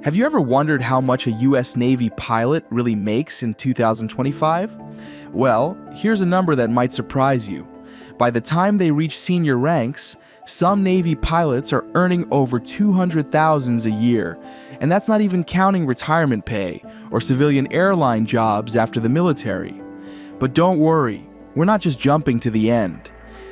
Have you ever wondered how much a U.S. Navy pilot really makes in 2025? Well, here's a number that might surprise you. By the time they reach senior ranks, some Navy pilots are earning over $200,000 a year, and that's not even counting retirement pay or civilian airline jobs after the military. But don't worry, we're not just jumping to the end.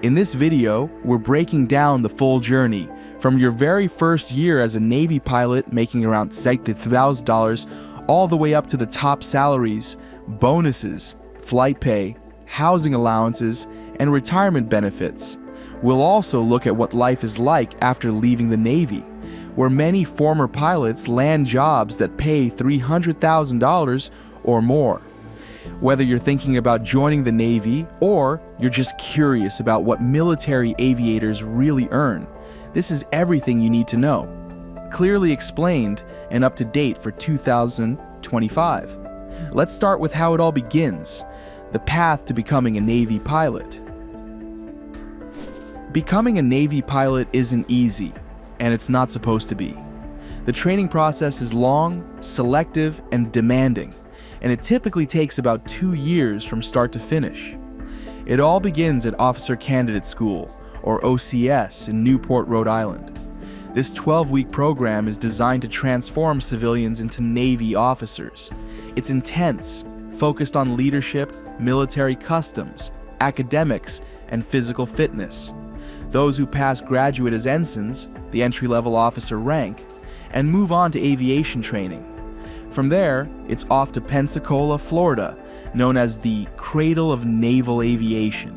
In this video, we're breaking down the full journey from your very first year as a Navy pilot making around $60,000 all the way up to the top salaries, bonuses, flight pay, housing allowances, and retirement benefits. We'll also look at what life is like after leaving the Navy, where many former pilots land jobs that pay $300,000 or more. Whether you're thinking about joining the Navy or you're just curious about what military aviators really earn, this is everything you need to know, clearly explained and up to date for 2025. Let's start with how it all begins, the path to becoming a Navy pilot. Becoming a Navy pilot isn't easy, and it's not supposed to be. The training process is long, selective, and demanding, and it typically takes about 2 years from start to finish. It all begins at Officer Candidate School, or OCS, in Newport, Rhode Island. This 12-week program is designed to transform civilians into Navy officers. It's intense, focused on leadership, military customs, academics, and physical fitness. Those who pass graduate as ensigns, the entry-level officer rank, and move on to aviation training. From there, it's off to Pensacola, Florida, known as the Cradle of Naval Aviation.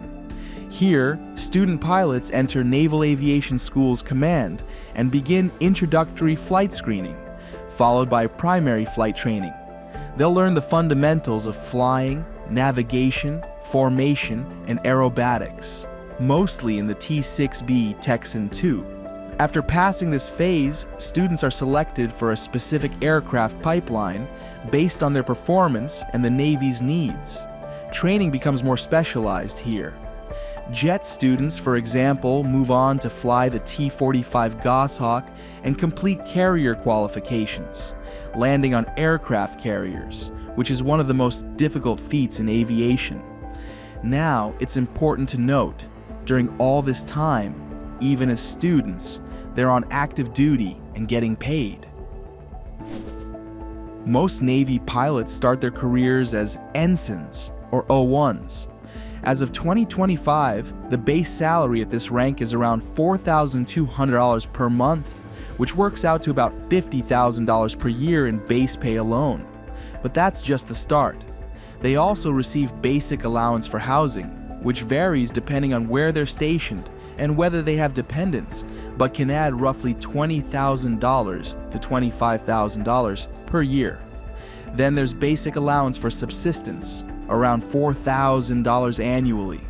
Here, student pilots enter Naval Aviation School's command and begin introductory flight screening, followed by primary flight training. They'll learn the fundamentals of flying, navigation, formation, and aerobatics, mostly in the T-6B Texan II. After passing this phase, students are selected for a specific aircraft pipeline based on their performance and the Navy's needs. Training becomes more specialized here. Jet students, for example, move on to fly the T-45 Goshawk and complete carrier qualifications, landing on aircraft carriers, which is one of the most difficult feats in aviation. Now, it's important to note, during all this time, even as students, they're on active duty and getting paid. Most Navy pilots start their careers as ensigns, or O1s. As of 2025, the base salary at this rank is around $4,200 per month, which works out to about $50,000 per year in base pay alone. But that's just the start. They also receive basic allowance for housing, which varies depending on where they're stationed and whether they have dependents, but can add roughly $20,000 to $25,000 per year. Then there's basic allowance for subsistence, around $4,000 annually,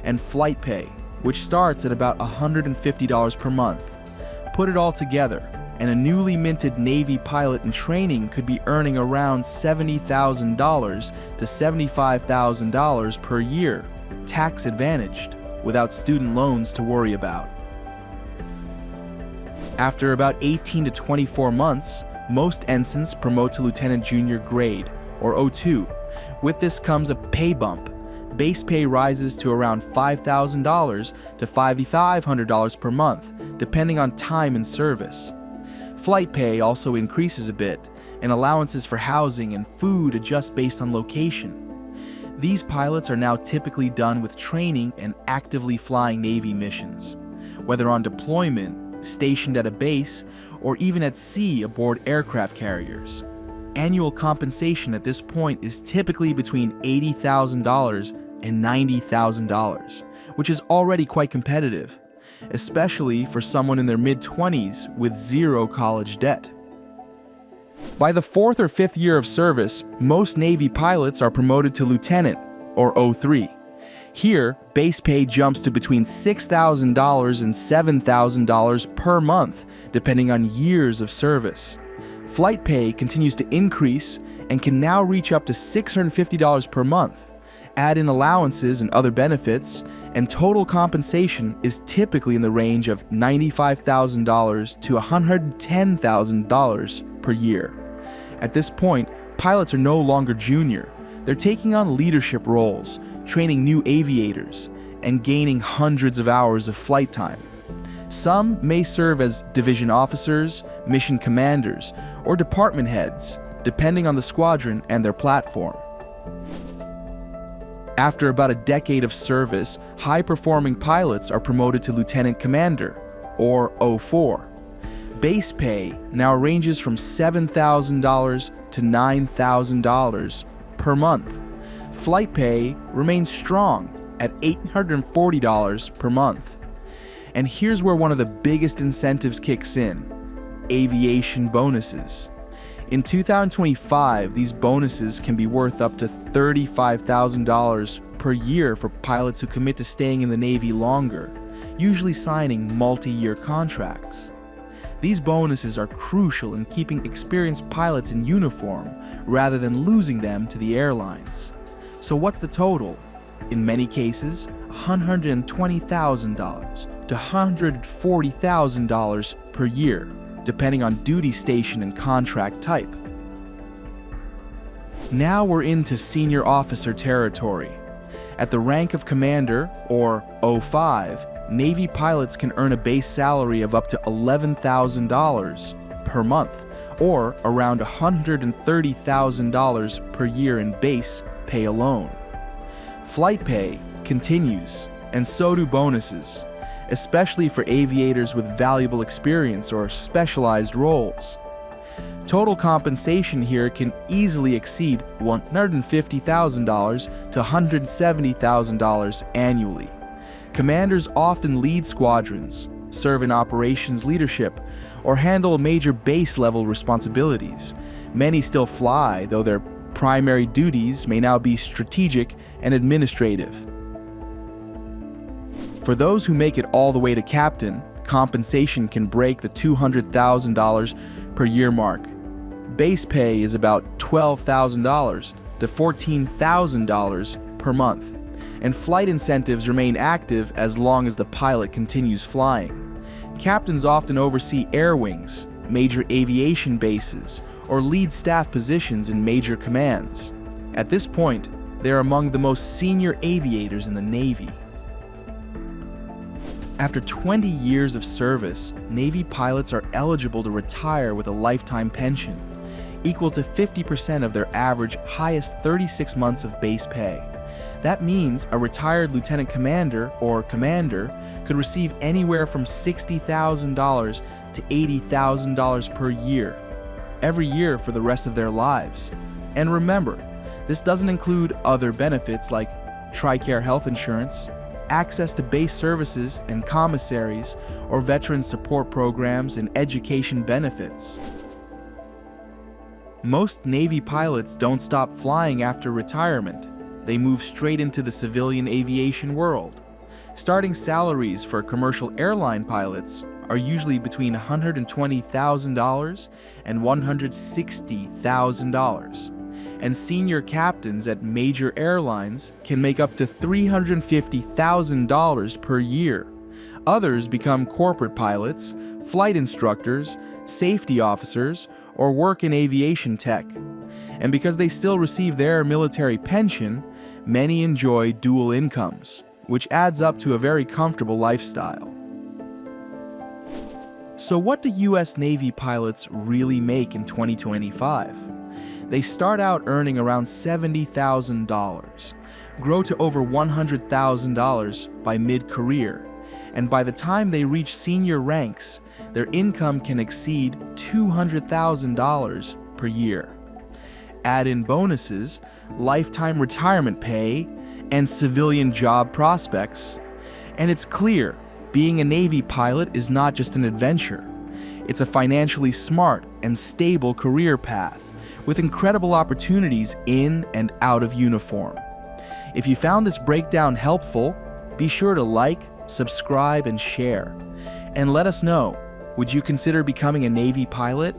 and flight pay, which starts at about $150 per month. Put it all together, and a newly minted Navy pilot in training could be earning around $70,000 to $75,000 per year, tax advantaged, without student loans to worry about. After about 18 to 24 months, most ensigns promote to lieutenant junior grade, or O2. With this comes a pay bump. Base pay rises to around $5,000 to $5,500 per month, depending on time and service. Flight pay also increases a bit, and allowances for housing and food adjust based on location. These pilots are now typically done with training and actively flying Navy missions, whether on deployment, stationed at a base, or even at sea aboard aircraft carriers. Annual compensation at this point is typically between $80,000 and $90,000, which is already quite competitive, especially for someone in their mid-20s with zero college debt. By the 4th or 5th year of service, most Navy pilots are promoted to lieutenant, or O3. Here, base pay jumps to between $6,000 and $7,000 per month, depending on years of service. Flight pay continues to increase and can now reach up to $650 per month. Add in allowances and other benefits, and total compensation is typically in the range of $95,000 to $110,000 per year. At this point, pilots are no longer junior. They're taking on leadership roles, training new aviators, and gaining hundreds of hours of flight time. Some may serve as division officers, mission commanders, or department heads, depending on the squadron and their platform. After about a decade of service, high-performing pilots are promoted to lieutenant commander, or O4. Base pay now ranges from $7,000 to $9,000 per month. Flight pay remains strong at $840 per month. And here's where one of the biggest incentives kicks in: aviation bonuses. In 2025, these bonuses can be worth up to $35,000 per year for pilots who commit to staying in the Navy longer, usually signing multi-year contracts. These bonuses are crucial in keeping experienced pilots in uniform rather than losing them to the airlines. So what's the total? In many cases, $120,000 to $140,000 per year, depending on duty station and contract type. Now we're into senior officer territory. At the rank of commander, or O5, Navy pilots can earn a base salary of up to $11,000 per month, or around $130,000 per year in base pay alone. Flight pay continues, and so do bonuses, especially for aviators with valuable experience or specialized roles. Total compensation here can easily exceed $150,000 to $170,000 annually. Commanders often lead squadrons, serve in operations leadership, or handle major base-level responsibilities. Many still fly, though their primary duties may now be strategic and administrative. For those who make it all the way to captain, compensation can break the $200,000 per year mark. Base pay is about $12,000 to $14,000 per month, and flight incentives remain active as long as the pilot continues flying. Captains often oversee air wings, major aviation bases, or lead staff positions in major commands. At this point, they're among the most senior aviators in the Navy. After 20 years of service, Navy pilots are eligible to retire with a lifetime pension, equal to 50% of their average highest 36 months of base pay. That means a retired lieutenant commander or commander could receive anywhere from $60,000 to $80,000 per year, every year for the rest of their lives. And remember, this doesn't include other benefits like TRICARE health insurance, access to base services and commissaries, or veteran support programs and education benefits. Most Navy pilots don't stop flying after retirement. They move straight into the civilian aviation world. Starting salaries for commercial airline pilots are usually between $120,000 and $160,000. And senior captains at major airlines can make up to $350,000 per year. Others become corporate pilots, flight instructors, safety officers, or work in aviation tech. And because they still receive their military pension, many enjoy dual incomes, which adds up to a very comfortable lifestyle. So what do U.S. Navy pilots really make in 2025? They start out earning around $70,000, grow to over $100,000 by mid-career, and by the time they reach senior ranks, their income can exceed $200,000 per year. Add in bonuses, lifetime retirement pay, and civilian job prospects, and it's clear being a Navy pilot is not just an adventure. It's a financially smart and stable career path, with incredible opportunities in and out of uniform. If you found this breakdown helpful, be sure to like, subscribe, and share. And let us know, would you consider becoming a Navy pilot?